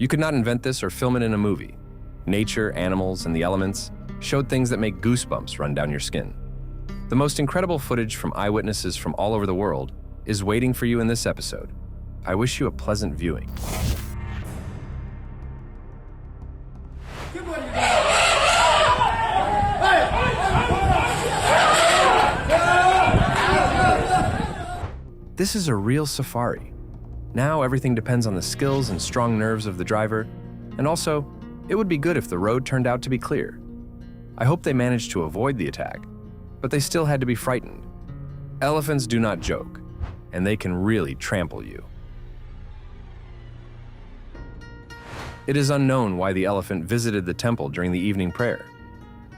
You could not invent this or film it in a movie. Nature, animals, and the elements showed things that make goosebumps run down your skin. The most incredible footage from eyewitnesses from all over the world is waiting for you in this episode. I wish you a pleasant viewing. This is a real safari. Now everything depends on the skills and strong nerves of the driver, and also, it would be good if the road turned out to be clear. I hope they managed to avoid the attack, but they still had to be frightened. Elephants do not joke, and they can really trample you. It is unknown why the elephant visited the temple during the evening prayer.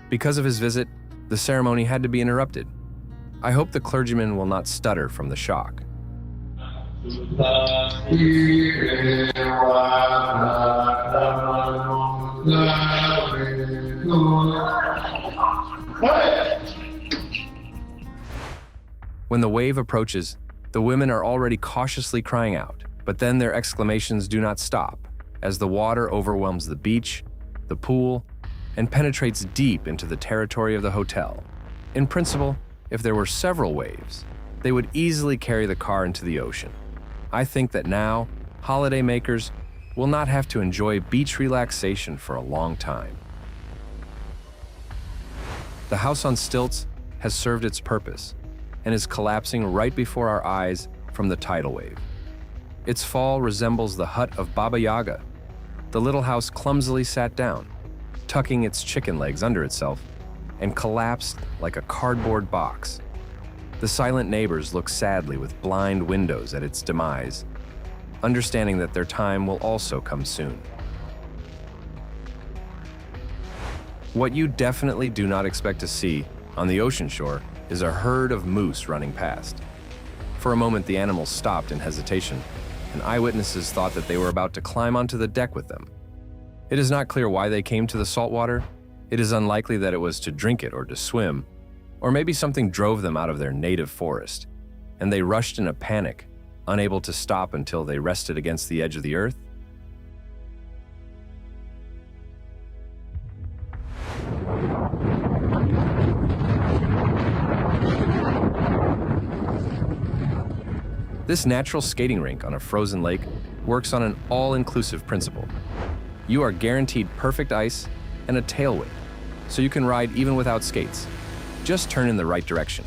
Because of his visit, the ceremony had to be interrupted. I hope the clergyman will not stutter from the shock. When the wave approaches, the women are already cautiously crying out, but then their exclamations do not stop as the water overwhelms the beach, the pool, and penetrates deep into the territory of the hotel. In principle, if there were several waves, they would easily carry the car into the ocean. I think that now, holidaymakers will not have to enjoy beach relaxation for a long time. The house on stilts has served its purpose and is collapsing right before our eyes from the tidal wave. Its fall resembles the hut of Baba Yaga. The little house clumsily sat down, tucking its chicken legs under itself, and collapsed like a cardboard box. The silent neighbors look sadly with blind windows at its demise, understanding that their time will also come soon. What you definitely do not expect to see on the ocean shore is a herd of moose running past. For a moment, the animals stopped in hesitation, and eyewitnesses thought that they were about to climb onto the deck with them. It is not clear why they came to the saltwater. It is unlikely that it was to drink it or to swim, or maybe something drove them out of their native forest, and they rushed in a panic, unable to stop until they rested against the edge of the earth. This natural skating rink on a frozen lake works on an all-inclusive principle. You are guaranteed perfect ice and a tailwind, so you can ride even without skates. Just turn in the right direction.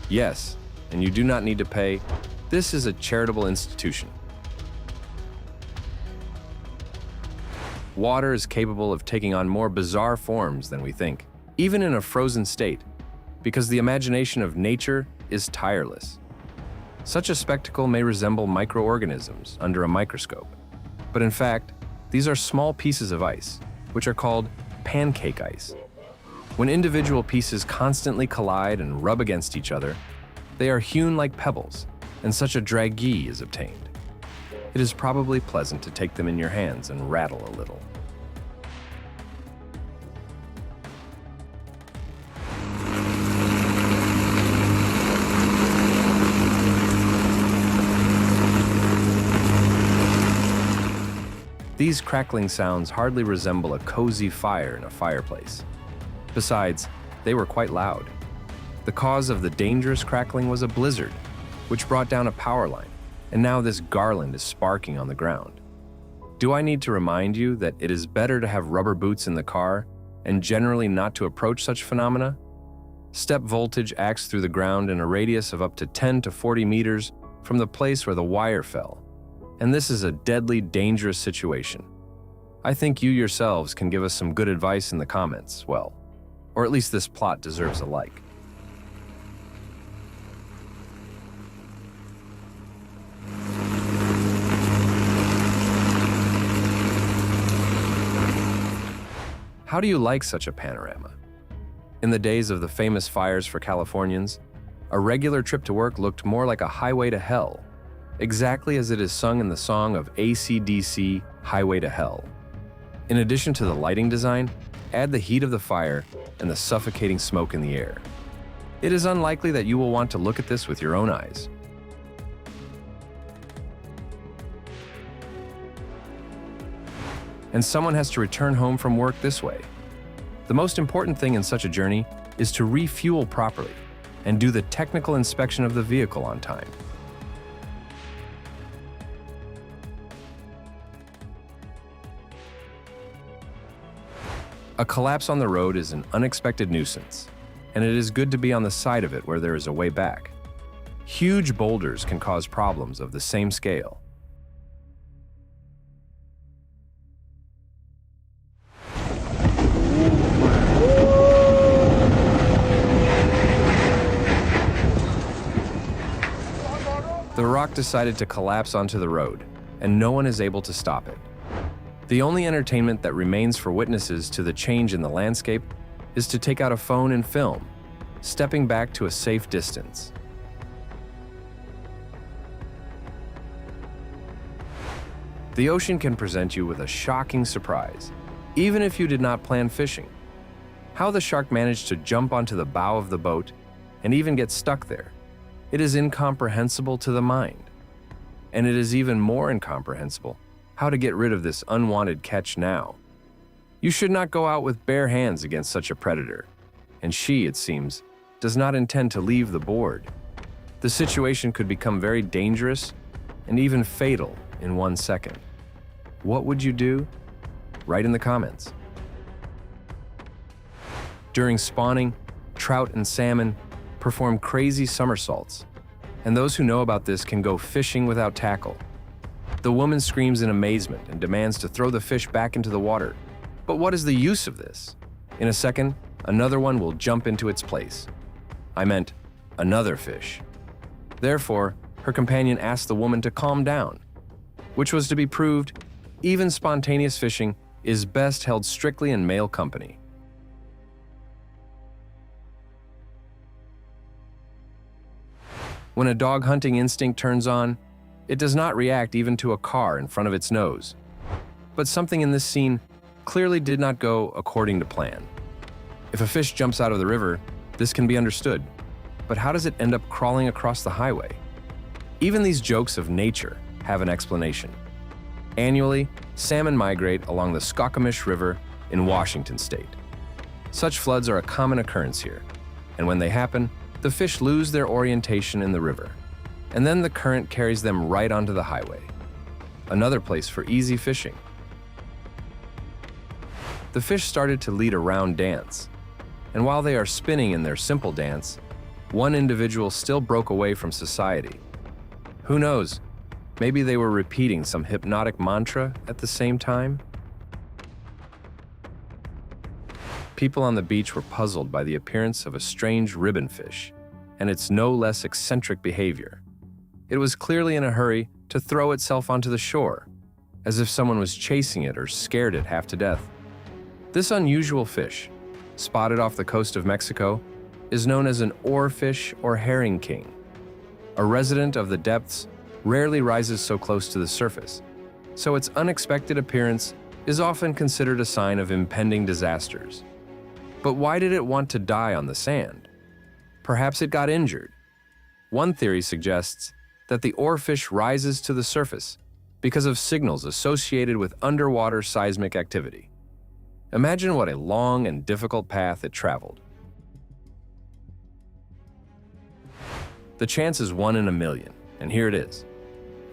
Yes, and you do not need to pay. This is a charitable institution. Water is capable of taking on more bizarre forms than we think, even in a frozen state, because the imagination of nature is tireless. Such a spectacle may resemble microorganisms under a microscope, but in fact, these are small pieces of ice, which are called pancake ice. When individual pieces constantly collide and rub against each other, they are hewn like pebbles, and such a dragee is obtained. It is probably pleasant to take them in your hands and rattle a little. These crackling sounds hardly resemble a cozy fire in a fireplace. Besides, they were quite loud. The cause of the dangerous crackling was a blizzard, which brought down a power line, and now this garland is sparking on the ground. Do I need to remind you that it is better to have rubber boots in the car and generally not to approach such phenomena? Step voltage acts through the ground in a radius of up to 10 to 40 meters from the place where the wire fell, and this is a deadly, dangerous situation. I think you yourselves can give us some good advice in the comments, well, or at least this plot deserves a like. How do you like such a panorama? In the days of the famous fires for Californians, a regular trip to work looked more like a highway to hell, exactly as it is sung in the song of AC/DC, Highway to Hell. In addition to the lighting design, add the heat of the fire and the suffocating smoke in the air. It is unlikely that you will want to look at this with your own eyes. and someone has to return home from work this way. The most important thing in such a journey is to refuel properly and do the technical inspection of the vehicle on time. A collapse on the road is an unexpected nuisance, and it is good to be on the side of it where there is a way back. Huge boulders can cause problems of the same scale. The rock decided to collapse onto the road, and no one is able to stop it. The only entertainment that remains for witnesses to the change in the landscape is to take out a phone and film, stepping back to a safe distance. The ocean can present you with a shocking surprise, even if you did not plan fishing. How the shark managed to jump onto the bow of the boat and even get stuck there, it is incomprehensible to the mind. And it is even more incomprehensible how to get rid of this unwanted catch now. You should not go out with bare hands against such a predator, and she, it seems, does not intend to leave the board. The situation could become very dangerous and even fatal in 1 second. What would you do? Write in the comments. During spawning, trout and salmon perform crazy somersaults, and those who know about this can go fishing without tackle. The woman screams in amazement and demands to throw the fish back into the water. But what is the use of this? In a second, another one will jump into its place. I meant another fish. Therefore, her companion asked the woman to calm down, which was to be proved even spontaneous fishing is best held strictly in male company. When a dog hunting instinct turns on, it does not react even to a car in front of its nose. But something in this scene clearly did not go according to plan. If a fish jumps out of the river, this can be understood. But how does it end up crawling across the highway? Even these jokes of nature have an explanation. Annually, salmon migrate along the Skokomish River in Washington state. Such floods are a common occurrence here, and when they happen, the fish lose their orientation in the river, and then the current carries them right onto the highway. Another place for easy fishing. The fish started to lead a round dance, and while they are spinning in their simple dance, one individual still broke away from society. Who knows, maybe they were repeating some hypnotic mantra at the same time? People on the beach were puzzled by the appearance of a strange ribbonfish and its no less eccentric behavior. It was clearly in a hurry to throw itself onto the shore, as if someone was chasing it or scared it half to death. This unusual fish, spotted off the coast of Mexico, is known as an oarfish or herring king. A resident of the depths rarely rises so close to the surface, so its unexpected appearance is often considered a sign of impending disasters. But why did it want to die on the sand? Perhaps it got injured. One theory suggests that the oarfish rises to the surface because of signals associated with underwater seismic activity. Imagine what a long and difficult path it traveled. The chance is 1 in a million, and here it is.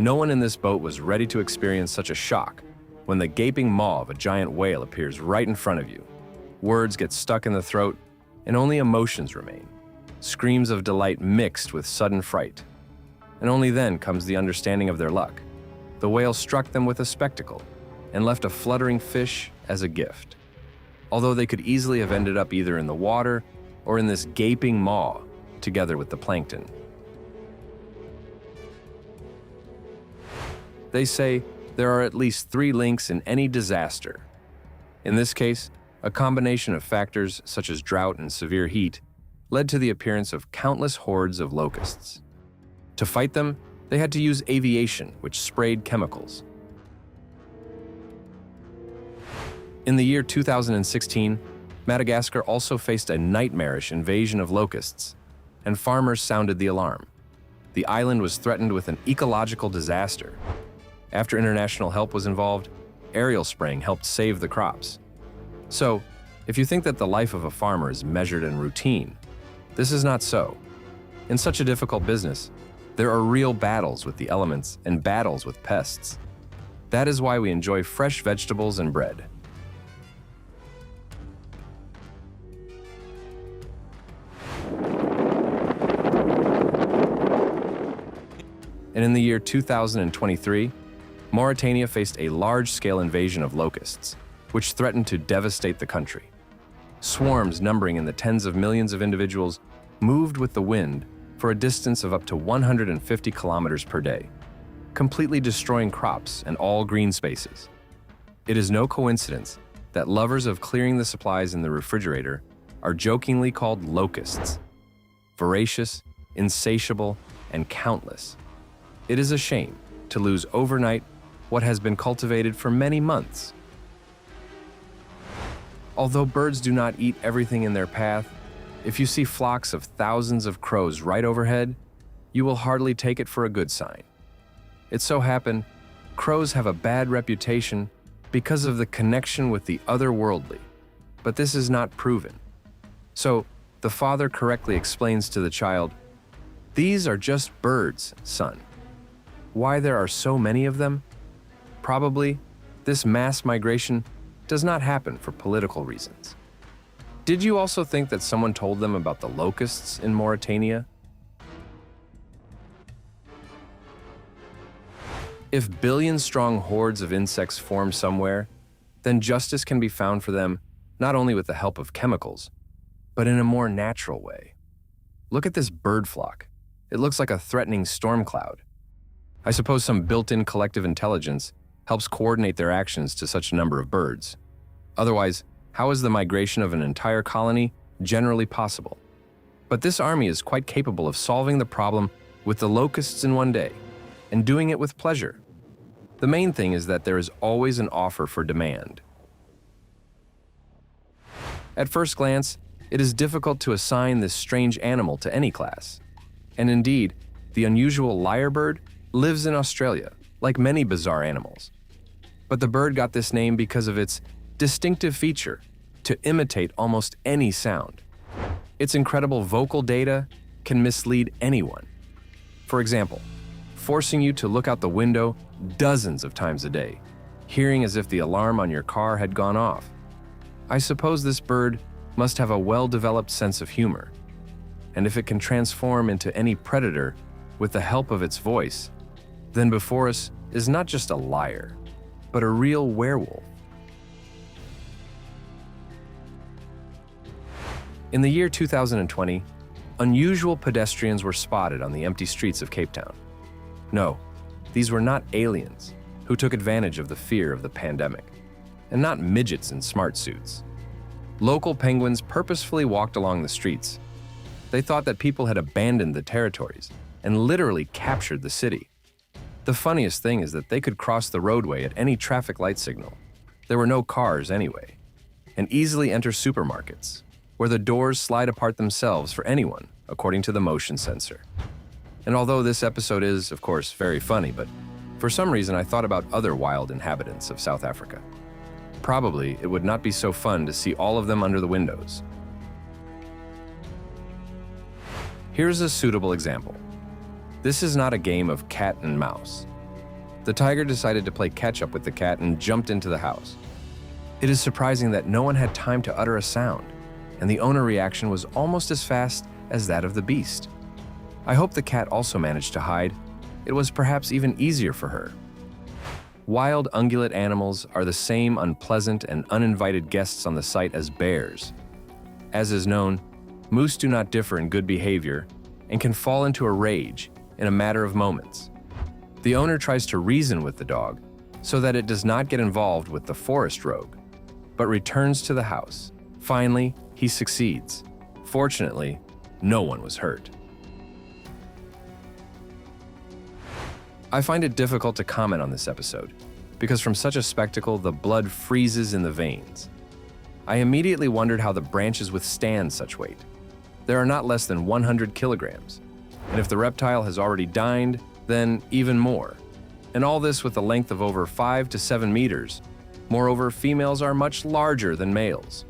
No one in this boat was ready to experience such a shock when the gaping maw of a giant whale appears right in front of you. Words get stuck in the throat, and only emotions remain. Screams of delight mixed with sudden fright. And only then comes the understanding of their luck. The whale struck them with a spectacle and left a fluttering fish as a gift. Although they could easily have ended up either in the water or in this gaping maw together with the plankton. They say there are at least 3 links in any disaster. In this case, a combination of factors such as drought and severe heat led to the appearance of countless hordes of locusts. To fight them, they had to use aviation, which sprayed chemicals. In the year 2016, Madagascar also faced a nightmarish invasion of locusts, and farmers sounded the alarm. The island was threatened with an ecological disaster. After international help was involved, aerial spraying helped save the crops. So, if you think that the life of a farmer is measured and routine, this is not so. In such a difficult business, there are real battles with the elements and battles with pests. That is why we enjoy fresh vegetables and bread. And in the year 2023, Mauritania faced a large-scale invasion of locusts, which threatened to devastate the country. Swarms numbering in the tens of millions of individuals moved with the wind for a distance of up to 150 kilometers per day, completely destroying crops and all green spaces. It is no coincidence that lovers of clearing the supplies in the refrigerator are jokingly called locusts. Voracious, insatiable, and countless. It is a shame to lose overnight what has been cultivated for many months. Although birds do not eat everything in their path, if you see flocks of thousands of crows right overhead, you will hardly take it for a good sign. It so happened, crows have a bad reputation because of the connection with the otherworldly, but this is not proven. So, the father correctly explains to the child, "These are just birds, son." Why there are so many of them? Probably, this mass migration does not happen for political reasons. Did you also think that someone told them about the locusts in Mauritania? If billion-strong hordes of insects form somewhere, then justice can be found for them not only with the help of chemicals, but in a more natural way. Look at this bird flock. It looks like a threatening storm cloud. I suppose some built-in collective intelligence helps coordinate their actions to such a number of birds. Otherwise, how is the migration of an entire colony generally possible? But this army is quite capable of solving the problem with the locusts in one day, and doing it with pleasure. The main thing is that there is always an offer for demand. At first glance, it is difficult to assign this strange animal to any class. And indeed, the unusual lyrebird lives in Australia, like many bizarre animals. But the bird got this name because of its distinctive feature to imitate almost any sound. Its incredible vocal data can mislead anyone. For example, forcing you to look out the window dozens of times a day, hearing as if the alarm on your car had gone off. I suppose this bird must have a well-developed sense of humor. And if it can transform into any predator with the help of its voice, then before us is not just a liar, but a real werewolf. In the year 2020, unusual pedestrians were spotted on the empty streets of Cape Town. No, these were not aliens who took advantage of the fear of the pandemic, and not midgets in smart suits. Local penguins purposefully walked along the streets. They thought that people had abandoned the territories and literally captured the city. The funniest thing is that they could cross the roadway at any traffic light signal. There were no cars anyway, and easily enter supermarkets, where the doors slide apart themselves for anyone, according to the motion sensor. And although this episode is, of course, very funny, but for some reason I thought about other wild inhabitants of South Africa. Probably it would not be so fun to see all of them under the windows. Here's a suitable example. This is not a game of cat and mouse. The tiger decided to play catch-up with the cat and jumped into the house. It is surprising that no one had time to utter a sound, and the owner reaction was almost as fast as that of the beast. I hope the cat also managed to hide. It was perhaps even easier for her. Wild ungulate animals are the same unpleasant and uninvited guests on the site as bears. As is known, moose do not differ in good behavior and can fall into a rage in a matter of moments. The owner tries to reason with the dog so that it does not get involved with the forest rogue, but returns to the house. Finally, he succeeds. Fortunately, no one was hurt. I find it difficult to comment on this episode, because from such a spectacle, the blood freezes in the veins. I immediately wondered how the branches withstand such weight. There are not less than 100 kilograms, and if the reptile has already dined, then even more. And all this with a length of over 5 to 7 meters, Moreover, females are much larger than males.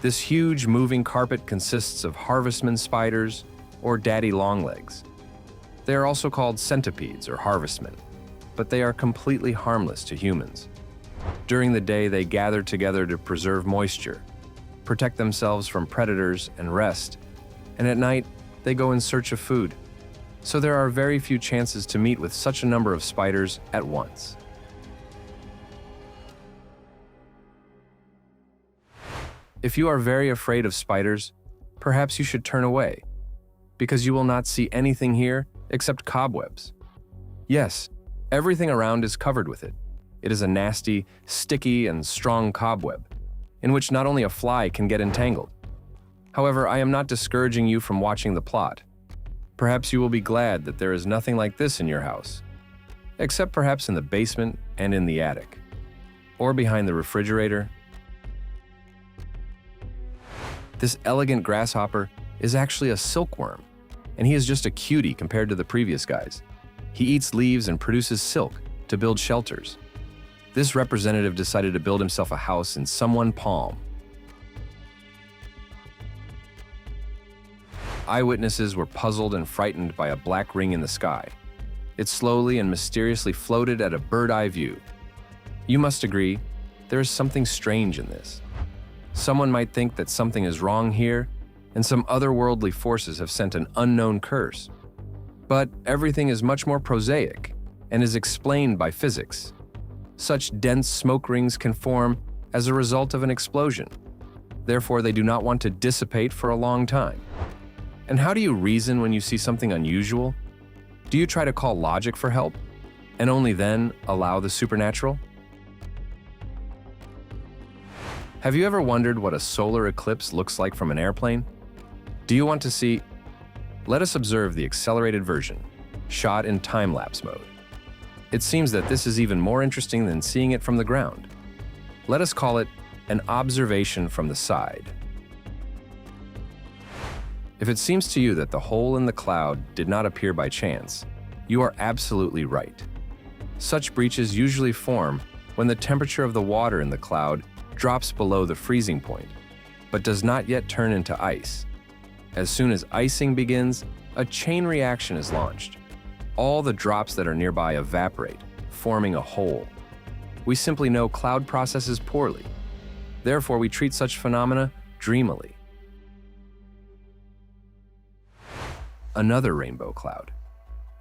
This huge moving carpet consists of harvestman spiders or daddy longlegs. They are also called centipedes or harvestmen, but they are completely harmless to humans. During the day, they gather together to preserve moisture, protect themselves from predators, and rest. And at night, they go in search of food. So there are very few chances to meet with such a number of spiders at once. If you are very afraid of spiders, perhaps you should turn away, because you will not see anything here except cobwebs. Yes, everything around is covered with it. It is a nasty, sticky, and strong cobweb, in which not only a fly can get entangled. However, I am not discouraging you from watching the plot. Perhaps you will be glad that there is nothing like this in your house, except perhaps in the basement and in the attic, or behind the refrigerator. This elegant grasshopper is actually a silkworm, and he is just a cutie compared to the previous guys. He eats leaves and produces silk to build shelters. This representative decided to build himself a house in someone's palm. Eyewitnesses were puzzled and frightened by a black ring in the sky. It slowly and mysteriously floated at a bird-eye view. You must agree, there is something strange in this. Someone might think that something is wrong here, and some otherworldly forces have sent an unknown curse. But everything is much more prosaic and is explained by physics. Such dense smoke rings can form as a result of an explosion. Therefore, they do not want to dissipate for a long time. And how do you reason when you see something unusual? Do you try to call logic for help, and only then allow the supernatural? Have you ever wondered what a solar eclipse looks like from an airplane? Do you want to see? Let us observe the accelerated version, shot in time-lapse mode. It seems that this is even more interesting than seeing it from the ground. Let us call it an observation from the side. If it seems to you that the hole in the cloud did not appear by chance, you are absolutely right. Such breaches usually form when the temperature of the water in the cloud drops below the freezing point, but does not yet turn into ice. As soon as icing begins, a chain reaction is launched. All the drops that are nearby evaporate, forming a hole. We simply know cloud processes poorly. Therefore, we treat such phenomena dreamily. Another rainbow cloud.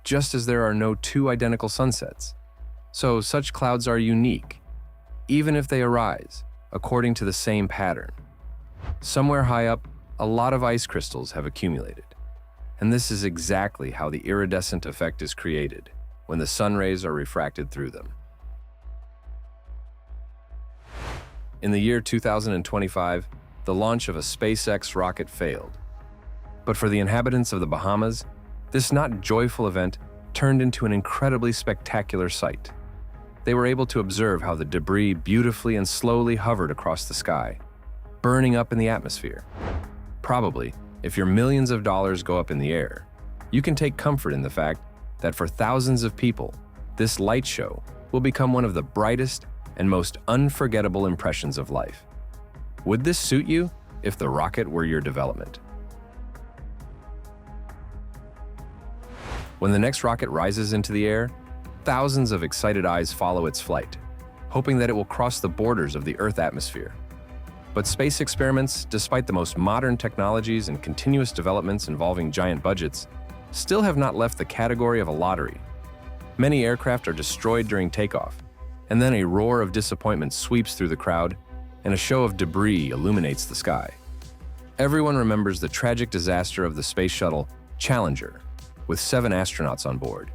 Just as there are no two identical sunsets, so such clouds are unique, even if they arise according to the same pattern. Somewhere high up, a lot of ice crystals have accumulated, and this is exactly how the iridescent effect is created when the sun rays are refracted through them. In the year 2025, the launch of a SpaceX rocket failed. But for the inhabitants of the Bahamas, this not joyful event turned into an incredibly spectacular sight. They were able to observe how the debris beautifully and slowly hovered across the sky, burning up in the atmosphere. Probably, if your millions of dollars go up in the air, you can take comfort in the fact that for thousands of people, this light show will become one of the brightest and most unforgettable impressions of life. Would this suit you if the rocket were your development? When the next rocket rises into the air, thousands of excited eyes follow its flight, hoping that it will cross the borders of the Earth atmosphere. But space experiments, despite the most modern technologies and continuous developments involving giant budgets, still have not left the category of a lottery. Many aircraft are destroyed during takeoff, and then a roar of disappointment sweeps through the crowd, and a show of debris illuminates the sky. Everyone remembers the tragic disaster of the space shuttle Challenger, with 7 astronauts on board,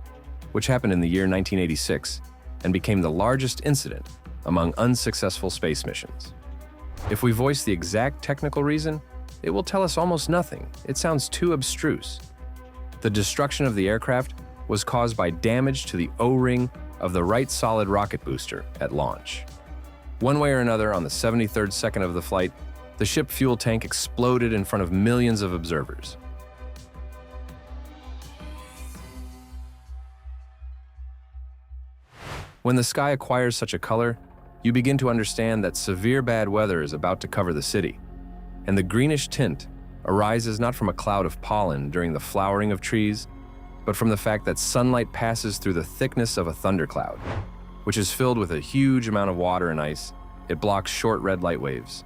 which happened in the year 1986 and became the largest incident among unsuccessful space missions. If we voice the exact technical reason, it will tell us almost nothing. It sounds too abstruse. The destruction of the aircraft was caused by damage to the O-ring of the right solid rocket booster at launch. One way or another, on the 73rd second of the flight, the ship fuel tank exploded in front of millions of observers. When the sky acquires such a color, you begin to understand that severe bad weather is about to cover the city, and the greenish tint arises not from a cloud of pollen during the flowering of trees, but from the fact that sunlight passes through the thickness of a thundercloud, which is filled with a huge amount of water and ice. It blocks short red light waves,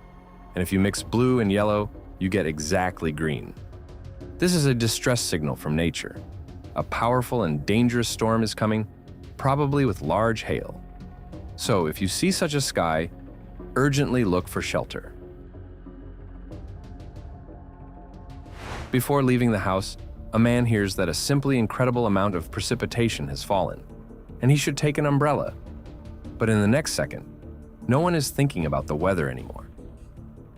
and if you mix blue and yellow, you get exactly green. This is a distress signal from nature. A powerful and dangerous storm is coming, probably with large hail. So if you see such a sky, urgently look for shelter. Before leaving the house, a man hears that a simply incredible amount of precipitation has fallen, and he should take an umbrella. But in the next second, no one is thinking about the weather anymore.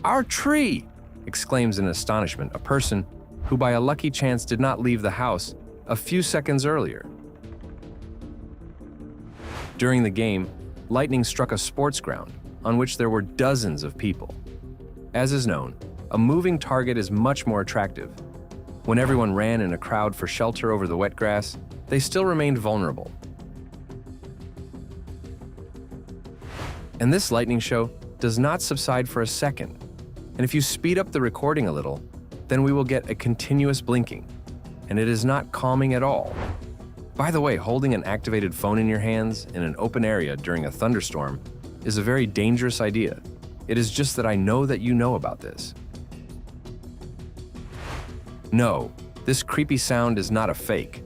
"Our tree!" exclaims in astonishment a person who by a lucky chance did not leave the house a few seconds earlier. During the game, lightning struck a sports ground on which there were dozens of people. As is known, a moving target is much more attractive. When everyone ran in a crowd for shelter over the wet grass, they still remained vulnerable. And this lightning show does not subside for a second. And if you speed up the recording a little, then we will get a continuous blinking. And it is not calming at all. By the way, holding an activated phone in your hands in an open area during a thunderstorm is a very dangerous idea. It is just that I know that you know about this. No, this creepy sound is not a fake.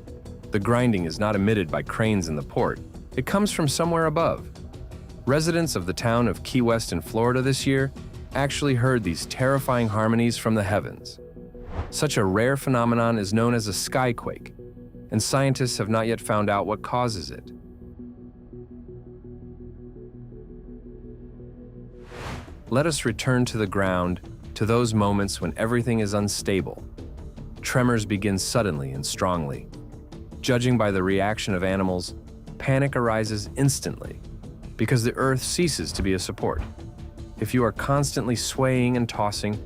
The grinding is not emitted by cranes in the port. It comes from somewhere above. Residents of the town of Key West in Florida this year actually heard these terrifying harmonies from the heavens. Such a rare phenomenon is known as a skyquake, and scientists have not yet found out what causes it. Let us return to the ground, to those moments when everything is unstable. Tremors begin suddenly and strongly. Judging by the reaction of animals, panic arises instantly, because the earth ceases to be a support. If you are constantly swaying and tossing,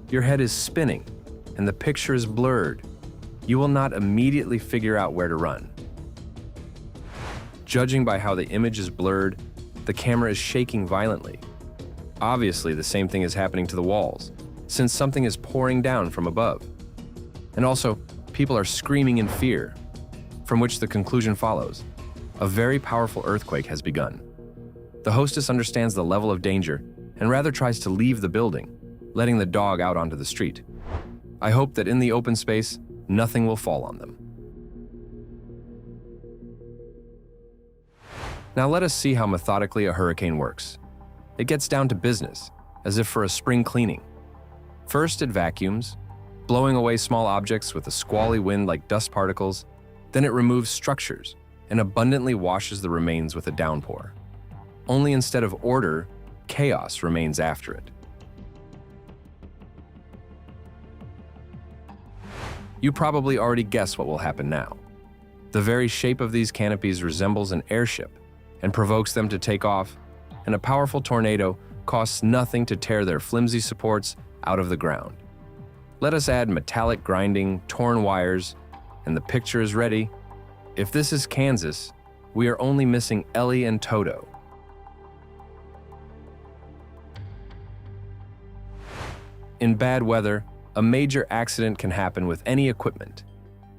your head is spinning, and the picture is blurred. You will not immediately figure out where to run. Judging by how the image is blurred, the camera is shaking violently. Obviously, the same thing is happening to the walls, since something is pouring down from above. And also, people are screaming in fear, from which the conclusion follows. A very powerful earthquake has begun. The hostess understands the level of danger and rather tries to leave the building, letting the dog out onto the street. I hope that in the open space, nothing will fall on them. Now let us see how methodically a hurricane works. It gets down to business, as if for a spring cleaning. First, it vacuums, blowing away small objects with a squally wind like dust particles. Then it removes structures and abundantly washes the remains with a downpour. Only instead of order, chaos remains after it. You probably already guess what will happen now. The very shape of these canopies resembles an airship and provokes them to take off, and a powerful tornado costs nothing to tear their flimsy supports out of the ground. Let us add metallic grinding, torn wires, and the picture is ready. If this is Kansas, we are only missing Ellie and Toto. In bad weather, a major accident can happen with any equipment.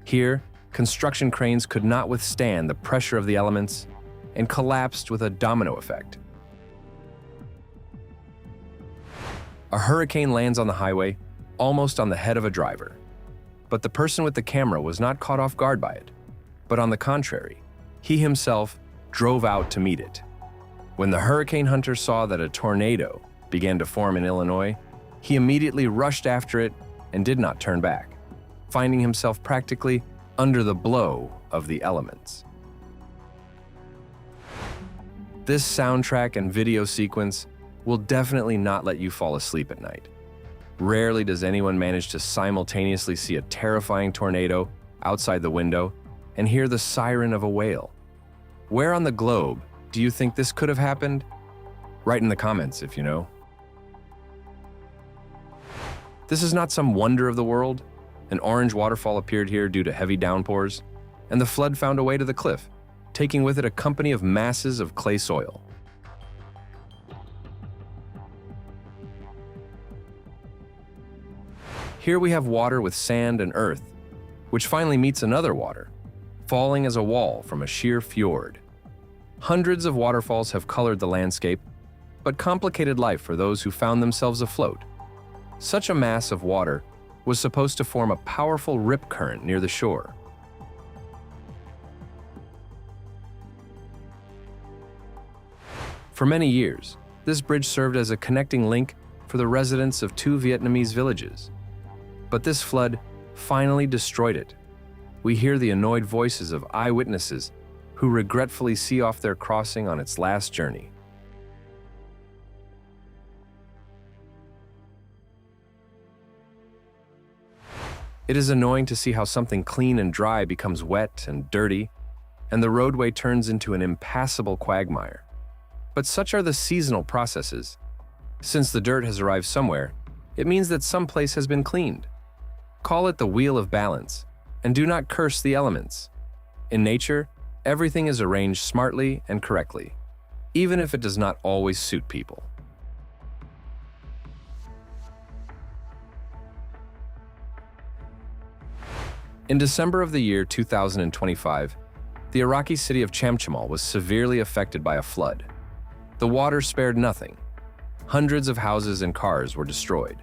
Here, construction cranes could not withstand the pressure of the elements and collapsed with a domino effect. A hurricane lands on the highway, almost on the head of a driver. But the person with the camera was not caught off guard by it, but on the contrary, he himself drove out to meet it. When the hurricane hunter saw that a tornado began to form in Illinois, he immediately rushed after it and did not turn back, finding himself practically under the blow of the elements. This soundtrack and video sequence will definitely not let you fall asleep at night. Rarely does anyone manage to simultaneously see a terrifying tornado outside the window and hear the siren of a whale. Where on the globe do you think this could have happened? Write in the comments if you know. This is not some wonder of the world. An orange waterfall appeared here due to heavy downpours, and the flood found a way to the cliff. taking with it a company of masses of clay soil. Here we have water with sand and earth, which finally meets another water, falling as a wall from a sheer fjord. Hundreds of waterfalls have colored the landscape, but complicated life for those who found themselves afloat. Such a mass of water was supposed to form a powerful rip current near the shore. For many years, this bridge served as a connecting link for the residents of two Vietnamese villages. But this flood finally destroyed it. We hear the annoyed voices of eyewitnesses who regretfully see off their crossing on its last journey. It is annoying to see how something clean and dry becomes wet and dirty, and the roadway turns into an impassable quagmire. But such are the seasonal processes. Since the dirt has arrived somewhere, it means that some place has been cleaned. Call it the wheel of balance, and do not curse the elements. In nature, everything is arranged smartly and correctly, even if it does not always suit people. In December of the year 2025, the Iraqi city of Chamchamal was severely affected by a flood. The water spared nothing. Hundreds of houses and cars were destroyed.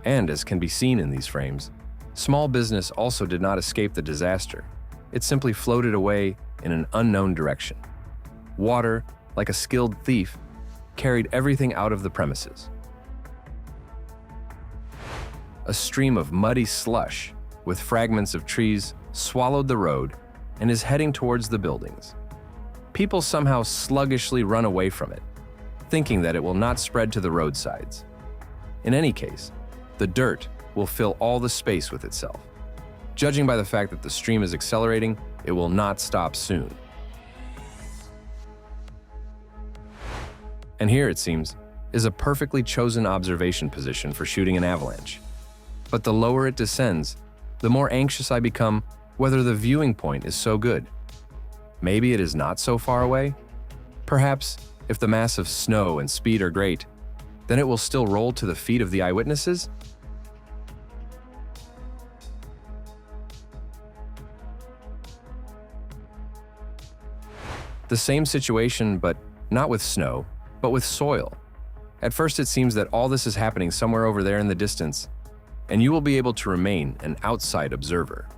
And as can be seen in these frames, small business also did not escape the disaster. It simply floated away in an unknown direction. Water, like a skilled thief, carried everything out of the premises. A stream of muddy slush with fragments of trees swallowed the road and is heading towards the buildings. People somehow sluggishly run away from it, thinking that it will not spread to the roadsides. In any case, the dirt will fill all the space with itself. Judging by the fact that the stream is accelerating, it will not stop soon. And here, it seems, is a perfectly chosen observation position for shooting an avalanche. But the lower it descends, the more anxious I become whether the viewing point is so good. Maybe it is not so far away? Perhaps, if the mass of snow and speed are great, then it will still roll to the feet of the eyewitnesses? The same situation, but not with snow, but with soil. At first it seems that all this is happening somewhere over there in the distance, and you will be able to remain an outside observer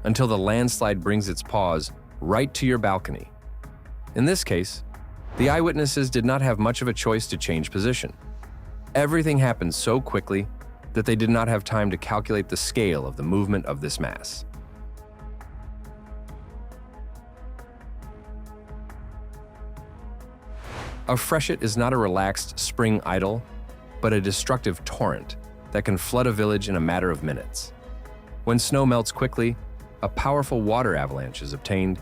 until the landslide brings its paws right to your balcony. In this case, the eyewitnesses did not have much of a choice to change position. Everything happened so quickly that they did not have time to calculate the scale of the movement of this mass. A freshet is not a relaxed spring idle, but a destructive torrent that can flood a village in a matter of minutes. When snow melts quickly, a powerful water avalanche is obtained,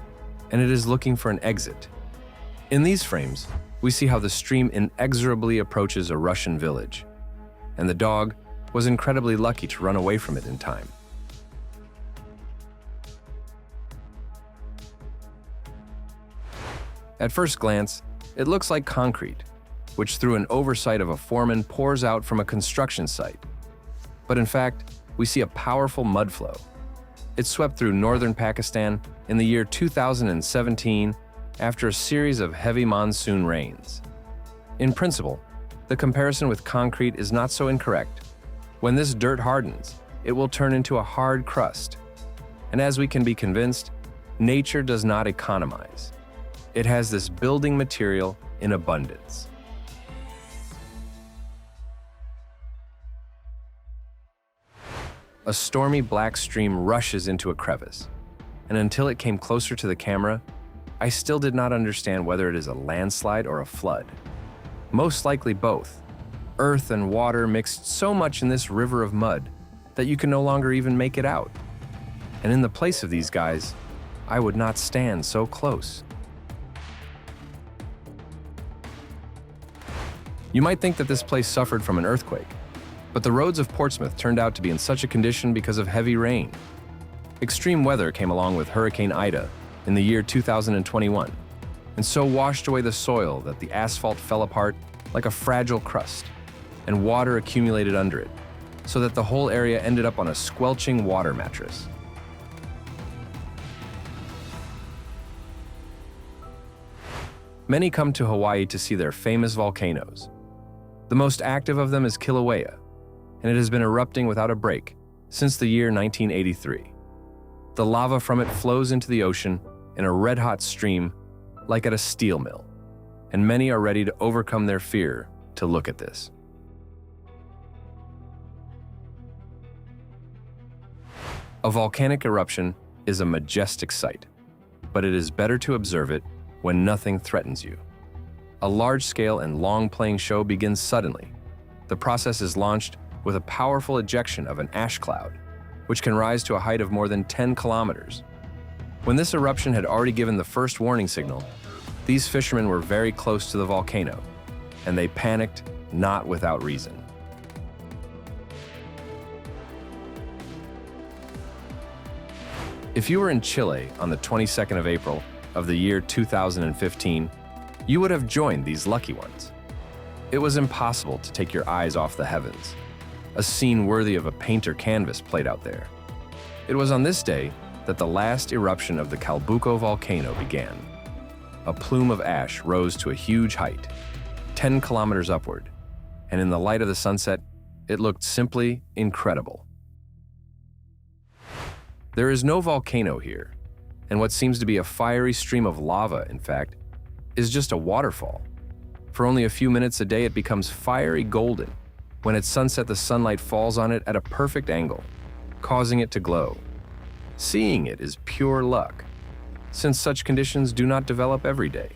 and it is looking for an exit. In these frames, we see how the stream inexorably approaches a Russian village, and the dog was incredibly lucky to run away from it in time. At first glance, it looks like concrete, which through an oversight of a foreman pours out from a construction site. But in fact, we see a powerful mudflow. It swept through northern Pakistan in the year 2017 after a series of heavy monsoon rains. In principle, the comparison with concrete is not so incorrect. When this dirt hardens, it will turn into a hard crust. And as we can be convinced, nature does not economize. It has this building material in abundance. A stormy black stream rushes into a crevice, and until it came closer to the camera, I still did not understand whether it is a landslide or a flood. Most likely both. Earth and water mixed so much in this river of mud that you can no longer even make it out. And in the place of these guys, I would not stand so close. You might think that this place suffered from an earthquake, but the roads of Portsmouth turned out to be in such a condition because of heavy rain. Extreme weather came along with Hurricane Ida, in the year 2021, and so washed away the soil that the asphalt fell apart like a fragile crust, and water accumulated under it, so that the whole area ended up on a squelching water mattress. Many come to Hawaii to see their famous volcanoes. The most active of them is Kilauea, and it has been erupting without a break since the year 1983. The lava from it flows into the ocean in a red-hot stream like at a steel mill, and many are ready to overcome their fear to look at this. A volcanic eruption is a majestic sight, but it is better to observe it when nothing threatens you. A large-scale and long-playing show begins suddenly. The process is launched with a powerful ejection of an ash cloud, which can rise to a height of more than 10 kilometers. When this eruption had already given the first warning signal, these fishermen were very close to the volcano, and they panicked not without reason. If you were in Chile on the 22nd of April of the year 2015, you would have joined these lucky ones. It was impossible to take your eyes off the heavens. A scene worthy of a painter canvas played out there. It was on this day that the last eruption of the Calbuco volcano began. A plume of ash rose to a huge height, 10 kilometers upward, and in the light of the sunset, it looked simply incredible. There is no volcano here, and what seems to be a fiery stream of lava, in fact, is just a waterfall. For only a few minutes a day, it becomes fiery golden. When at sunset, the sunlight falls on it at a perfect angle, causing it to glow. Seeing it is pure luck, since such conditions do not develop every day.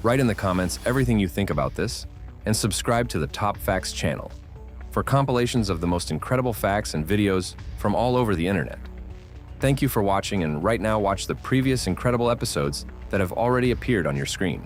Write in the comments everything you think about this, and subscribe to the Top Facts channel for compilations of the most incredible facts and videos from all over the internet. Thank you for watching, and right now watch the previous incredible episodes that have already appeared on your screen.